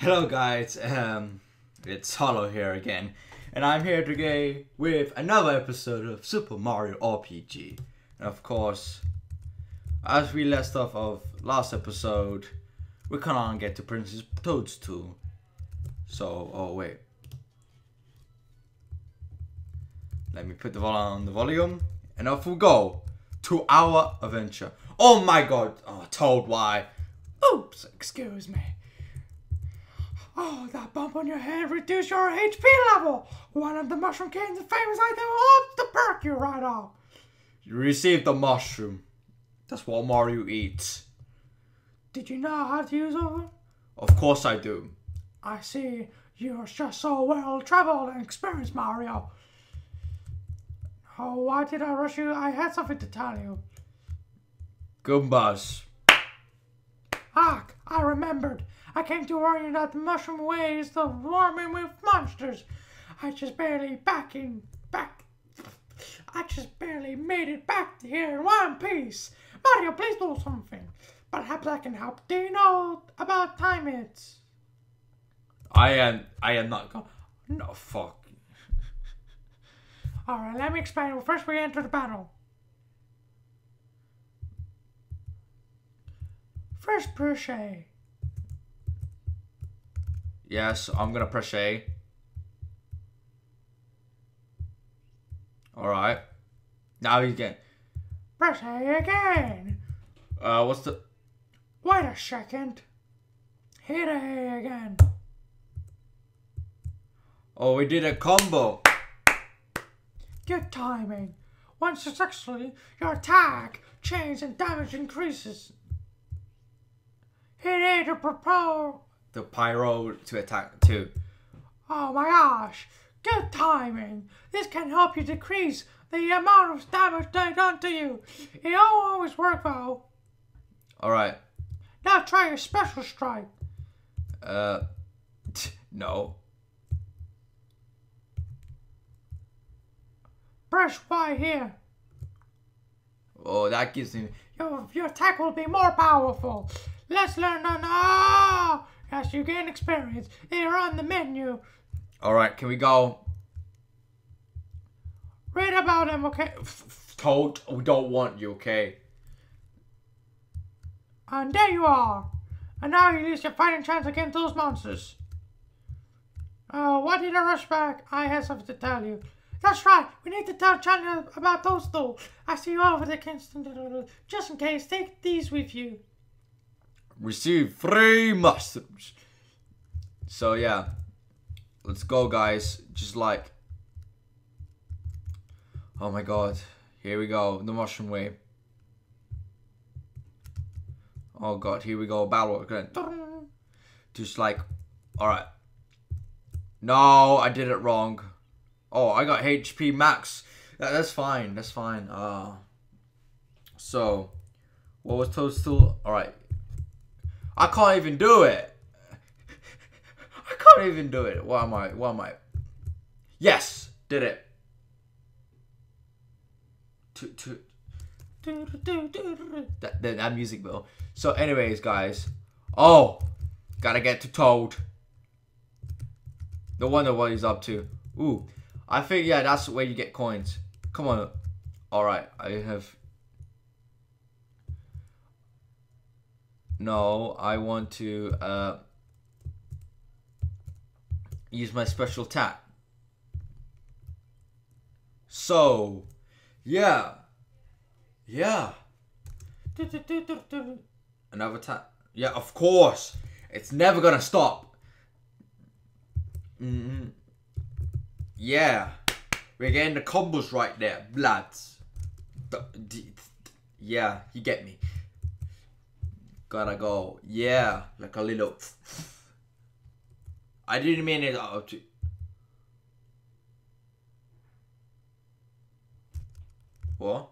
Hello guys, it's Hollow here again, and I'm here today with another episode of Super Mario RPG. And of course, as we left off of last episode, we can't get to Princess Toadstool. So, oh wait. Let me put the volume on the volume, and off we go to our adventure. Oh my god, oh Toad, why? Oops, excuse me. Oh, that bump on your head reduced your HP level. One of the Mushroom King's famous items hopes to perk you right off. You received the mushroom. That's what Mario eats. Did you know how to use it? Of course I do. I see. You're just so well traveled and experienced, Mario. Oh, why did I rush you? I had something to tell you. Goombas. Ah, I remembered. I came to warn you that the mushroom way is the warming with monsters. I just barely made it back here in one piece. Mario, please do something. Perhaps I can help. Do you know about time hits? I am not going. No, fuck. Alright, let me explain. Well, first we enter the battle. First, push A. Yes, I'm gonna press A. Alright. Now you can press A again. What's the... Wait a second. Hit A again. Oh, we did a combo. Good timing. Once successfully, your attack, change, and damage increases. Hit A to propel... The pyro to attack too. Oh my gosh, good timing. This can help you decrease the amount of damage they done to you. It don't always work though. Alright. Now try your special strike. No. Press Y here. Oh, that gives me... Your attack will be more powerful. Let's learn on... Ah! As you gain experience, they are on the menu. Alright, can we go? Read about them, okay? Toad, we don't want you, okay? And there you are. And now you lose your fighting chance against those monsters. Why did I rush back? I had something to tell you. That's right, we need to tell China about those two. I see you over the Kingston. Just in case, take these with you. Receive 3 mushrooms. So yeah, let's go guys. Just like, oh my god, here we go, the mushroom way. Oh god, here we go, battle again. Just like, alright. No, I did it wrong. Oh, I got HP max. That's fine, that's fine. So, what was Toadstool? Alright. I can't even do it. I can't even do it. What am I? Yes, did it. That music though. So anyways, guys. Oh, gotta get to Toad. No wonder what he's up to. Ooh, I think yeah, that's where you get coins. Come on. All right, I have. No, I want to use my special attack. So, yeah. Another attack. Yeah, of course. It's never gonna stop. Yeah. We're getting the combos right there, bloods. Yeah, you get me. Gotta go. Yeah, like a little... I didn't mean it out to... What?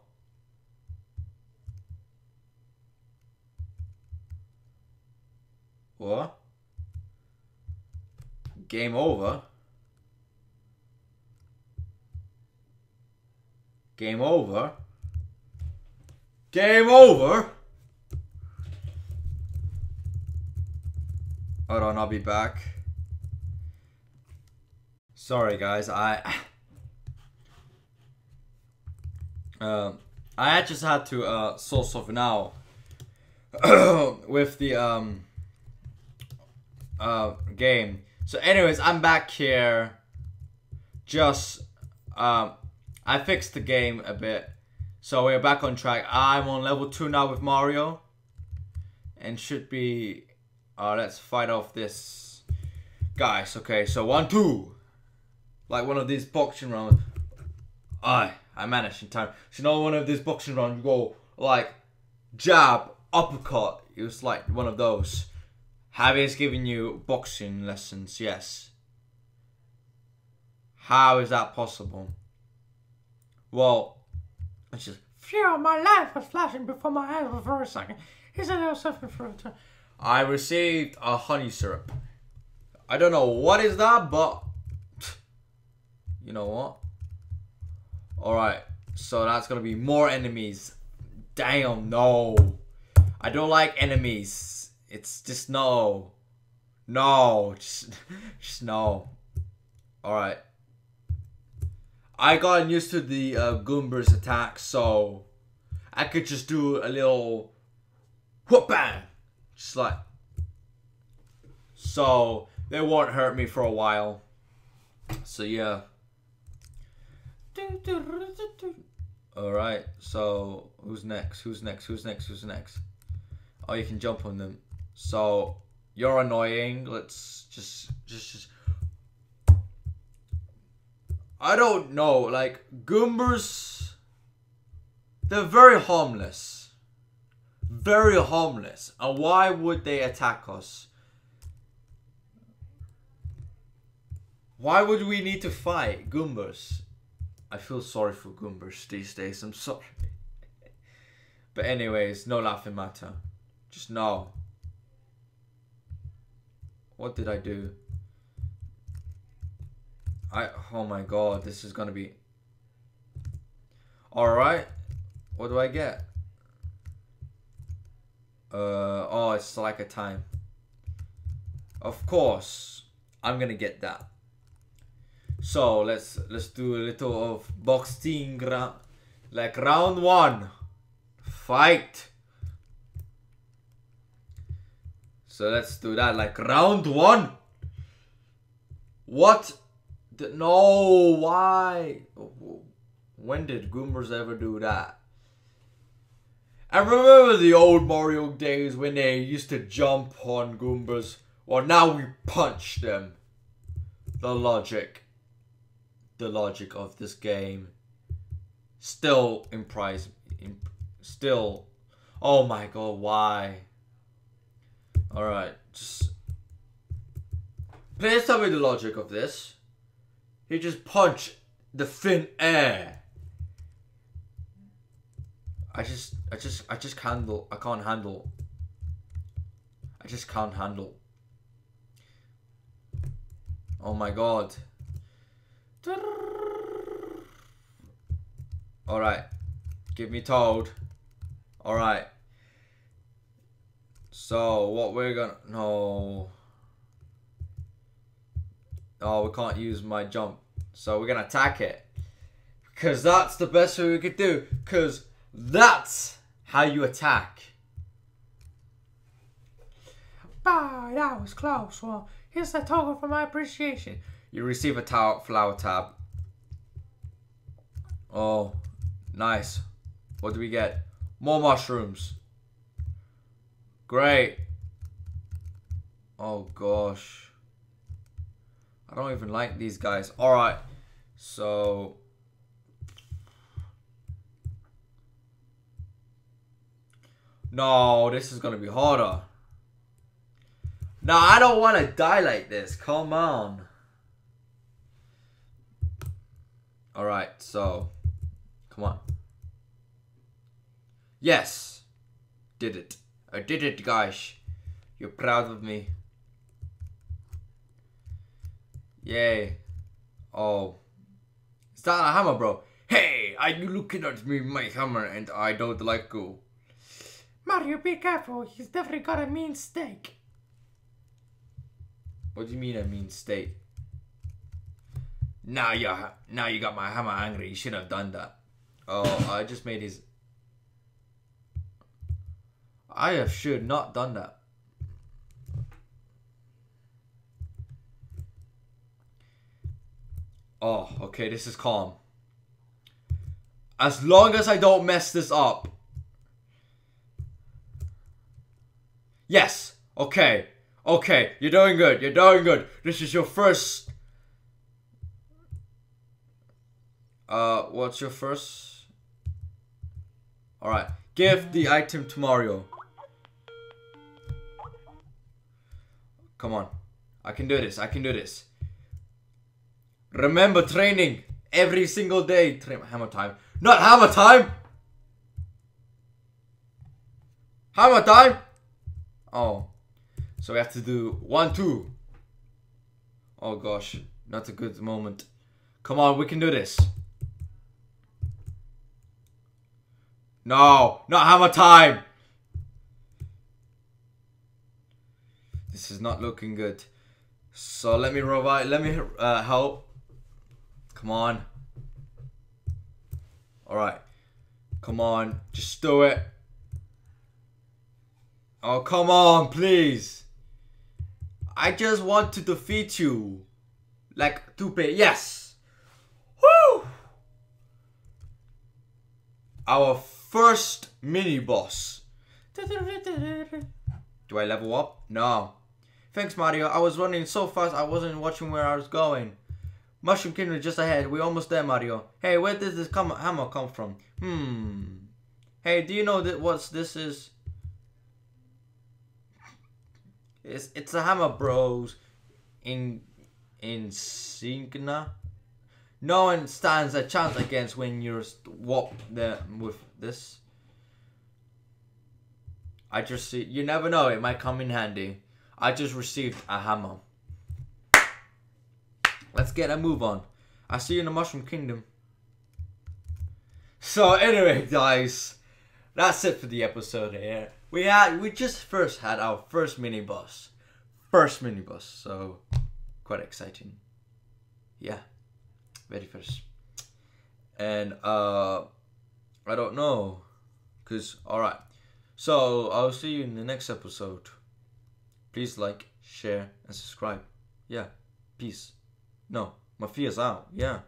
What? Game over? Game over? Game over? Hold on, I'll be back. Sorry guys, I just had to sort something out with the game. So anyways, I'm back here. Just I fixed the game a bit, so we're back on track. I'm on level 2 now with Mario, and should be let's fight off this guys. Okay, so 1, 2, like one of these boxing rounds. I managed in time. So you know, one of these boxing rounds, you go like jab, uppercut. It was like one of those. Javi's giving you boxing lessons, yes. How is that possible? Well, it's just, phew, my life was flashing before my eyes for a second. Here's a little something for it. I received a honey syrup. I don't know what is that, but you know what? Alright, so that's gonna be more enemies. Damn, no. I don't like enemies. It's just no. No, just no. Alright. I got used to the Goombas attack, so I could just do a little whoop bang. Just like. So they won't hurt me for a while. So yeah. Alright, so who's next? Who's next? Who's next? Who's next? Oh, you can jump on them. So you're annoying. Let's just I don't know, like Goombas, they're very harmless. Very harmless. And why would they attack us? Why would we need to fight Goombas? I feel sorry for Goombas these days, I'm sorry. But anyways, no laughing matter. Just no. What did I do? Oh my god, this is gonna be... Alright. What do I get? Oh, it's like a time. Of course, I'm gonna get that. So let's do a little of boxing, like round 1, fight. So let's do that, like round 1. What? No, why? When did Goombas ever do that? I remember the old Mario days when they used to jump on Goombas. Well, now we punch them. The logic of this game still still, oh my god, why? Alright, just please tell me the logic of this. He just punched the thin air. I just can't handle. I can't handle. I just can't handle. Oh my god. Alright. Give me Toad. Alright. So, what we're gonna... No. Oh, we can't use my jump. So, we're gonna attack it. Because that's the best way we could do. Because that's how you attack. Bah, that was close. Well, here's the token for my appreciation. You receive a flower tab. Oh, nice. What do we get? More mushrooms. Great. Oh gosh. I don't even like these guys. Alright. So. No, this is gonna be harder. No, I don't want to die like this. Come on. Alright, so. Come on. Yes. Did it. I did it, guys. You're proud of me. Yay. Oh. Is that a hammer, bro? Hey, are you looking at me, my hammer, and I don't like you. Mario, be careful. He's definitely got a mean steak. What do you mean? I mean state. Now you got my hammer angry. You shouldn't have done that. Oh, I just made his. I have should not done that. Oh, okay, this is calm. As long as I don't mess this up. Yes. Okay. Okay, you're doing good. You're doing good. This is your first. What's your first? Alright. Give the item to Mario. Come on. I can do this. I can do this. Remember training every single day. Hammer time. Not hammer time! Hammer time! Oh. So we have to do 1, 2. Oh gosh. Not a good moment. Come on, we can do this. No, not hammer time. This is not looking good. So let me revive. Let me help. Come on. All right. Come on, just do it. Oh, come on, please. I just want to defeat you. Like Tupe. Yes. Woo! Our first mini boss. Do I level up? No. Thanks, Mario. I was running so fast I wasn't watching where I was going. Mushroom Kingdom just ahead. We're almost there, Mario. Hey, where did this hammer come from? Hey, do you know that what this is? It's a hammer, bros. Insignia. No one stands a chance against when you're swapped there with this. I just see. You never know. It might come in handy. I just received a hammer. Let's get a move on. I'll see you in the Mushroom Kingdom. So anyway, guys, that's it for the episode here. We just first had our first mini boss. So quite exciting. Yeah. Very first. And I don't know. Alright. So I'll see you in the next episode. Please like, share, and subscribe. Yeah. Peace. No, my fear's out. Yeah.